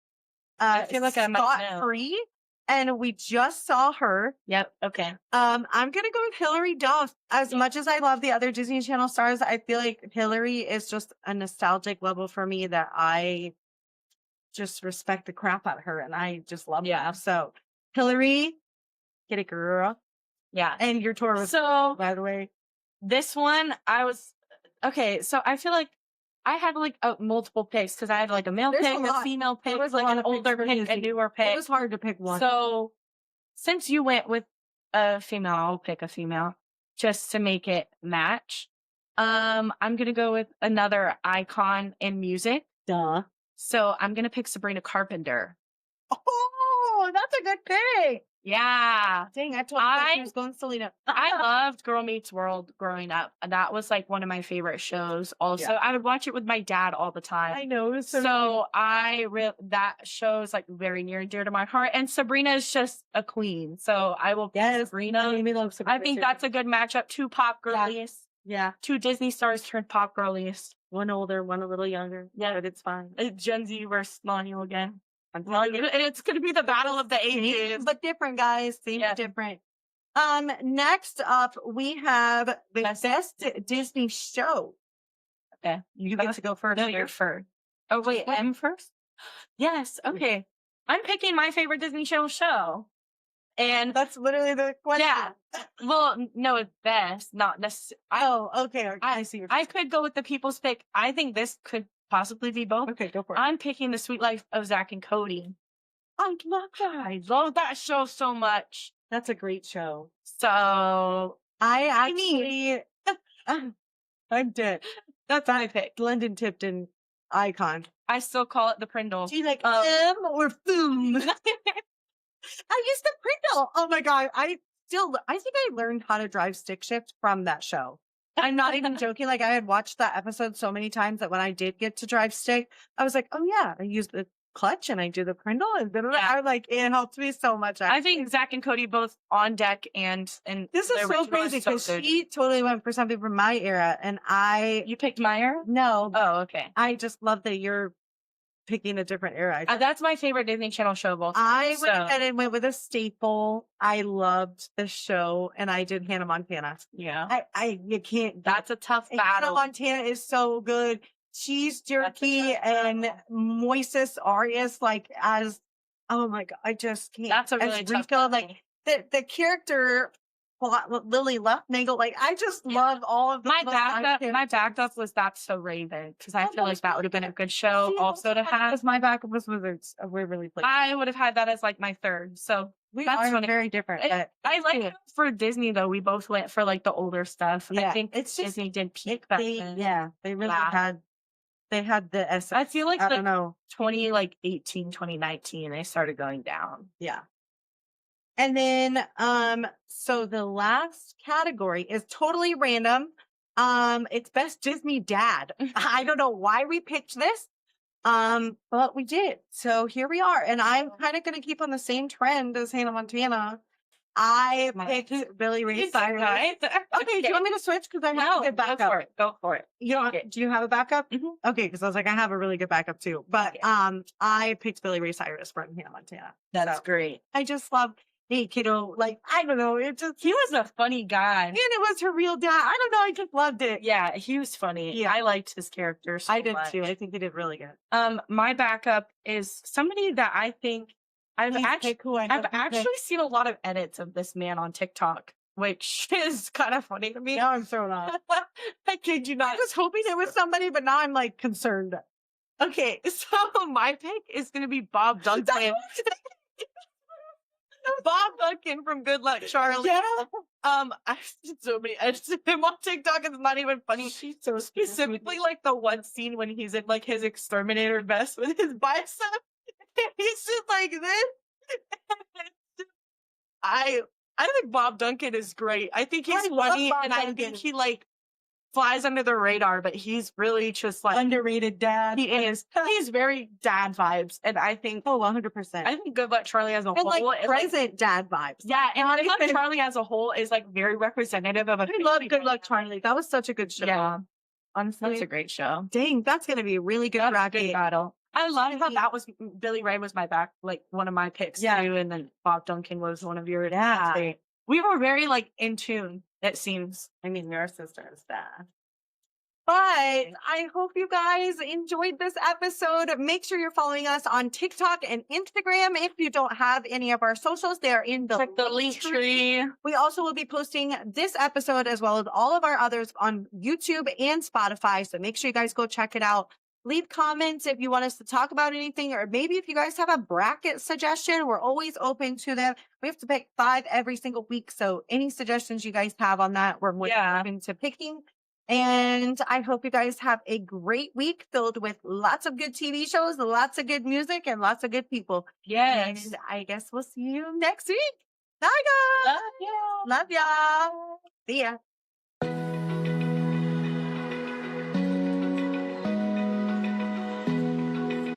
I feel like I might know. scot-free, and we just saw her. Yep, okay. I'm gonna go with Hilary Duff. As much as I love the other Disney Channel stars, I feel like Hilary is just a nostalgic level for me that I just respect the crap out of her, and I just love her. So, Hilary, get it, girl. Yeah. And your tour was, So by the way. this one I was okay, so I feel like I had like multiple picks because I had like a male There's a pick, a lot. female There pick, was a like lot an of picks older for pick, a Disney. newer pick. It was hard to pick one. So since you went with a female, I'll pick a female just to make it match. I'm gonna go with another icon in music. Duh. So I'm gonna pick Sabrina Carpenter. Oh, that's a good pick. Yeah. Dang, I told you I- she was going Selena. I loved Girl Meets World growing up. That was like one of my favorite shows. Also, I would watch it with my dad all the time. I know. It was So that show is like very near and dear to my heart. And Sabrina is just a queen. So I will pick Sabrina. Amy loves Sabrina I think too. that's a good matchup. Two pop girlies. Yeah. Two Disney stars turned pop girlies. One older, one a little younger. Yeah. But it's fine. Gen Z versus millennial again. It's going to be the battle of the ages. But different, guys. Same, Yeah. different. Next up, we have the best Disney show. Okay. You get to go first. No, you're first. Oh, wait. What? I'm first? Yes. Okay. I'm picking my favorite Disney Channel show. And That's literally the question. yeah. Well, no, it's best, not necessarily. Oh, okay. I see. I could go with the people's pick. I think this could possibly be both. Okay, go for it. I'm picking The Sweet Life of Zach and Cody. I love that show so much. That's a great show. So I actually, I'm dead. that's my pick. Glendon Tipton icon. I still call it the Prindle. Do you like M or food? I used to Prindle. Oh my god! I think I learned how to drive stick shift from that show. I'm not even joking. Like I had watched that episode so many times that when I did get to drive stick, I was like, oh yeah, I use the clutch and I do the Prindle, and then I'm like, it helped me so much. I think Zach and Cody both on deck and this is so crazy because she totally went for something from my era, and you picked my era. No. Oh, okay. I just love that you're picking a different era. That's my favorite Disney Channel show. Both. I went ahead and went with a staple. I loved the show, and I did Hannah Montana. Yeah. You can't. That's a tough battle. Hannah Montana is so good. cheese jerky and moises Arias, like as oh my god, I just can't. That's a really as tough Rico, one. like the character Lily Luftnagel, like I just love all of the My little side backup characters. was That's So Raven, because I Oh, feel that like was that really would have been a good. good show See, also to have. because my backup was Wizards of Waverly Place. I would have had that as like my third. So We that's are funny. very different, but I like how for Disney though, we both went for like the older stuff. I yeah, think it's just Disney did peak back then. yeah, they really Yeah. had the essence. I feel like I the don't know. 2018, 2019, they started going down. Yeah. And then so the last category is totally random. It's best Disney dad. I don't know why we picked this. But we did. So here we are. And I'm kind of gonna keep on the same trend as Hannah Montana. I picked Billy Ray Cyrus. Right? Okay, do you want me to switch? Because I have a good go backup. for it. Go for it. You know, do you have a backup? Mhm. Okay, because I was like, I have a really good backup too. But I picked Billy Ray Cyrus from Hannah Montana. That's So, great. I just love hey kiddo, like I don't know, it just He was a funny guy. and it was her real dad. I don't know, I just loved it. Yeah, he was funny. Yeah. I liked his character so I did much. too. I think he did really good. My backup is somebody that I think I've actually seen a lot of edits of this man on TikTok, which is kind of funny to me. Now I'm thrown off. I kid you I not. was hoping it was somebody, but now I'm like concerned. Okay, so my pick is gonna be Bob Duncan. Bob Duncan from Good Luck Charlie. Yeah. I've seen so many edits of him on TikTok. It's not even funny. So Specifically, like the one scene when he's in like his exterminator vest with his bicep. He's just like this. I think Bob Duncan is great. I think he's I love funny, Bob and I Duncan. think he like flies under the radar, but he's really just like underrated dad. he is. He's very dad vibes, and I think 100%. I think Good Luck Charlie as a And whole like is present dad vibes. yeah, and Not Good Luck even- Charlie as a whole is like very representative of a I love Good Luck Charlie. That was such a good show. Yeah, Honestly. that's a great show. Dang, that's gonna be a really good That's a bracket. good battle. I love how that was Billy Ray was my back, like one of my picks Yeah. too, and then Bob Duncan was one of yours. Yeah. That's we were very like in tune. It seems. I mean, your sister is dad. But I hope you guys enjoyed this episode. Make sure you're following us on TikTok and Instagram. If you don't have any of our socials, they are in the Check the link tree. We also will be posting this episode as well as all of our others on YouTube and Spotify. So make sure you guys go check it out. Leave comments if you want us to talk about anything, or maybe if you guys have a bracket suggestion, we're always open to them. We have to pick 5 every single week. So any suggestions you guys have on that, we're more than open to picking. And I hope you guys have a great week filled with lots of good TV shows, lots of good music, and lots of good people. Yes. And I guess we'll see you next week. Bye, guys. Love you. Love y'all. See ya.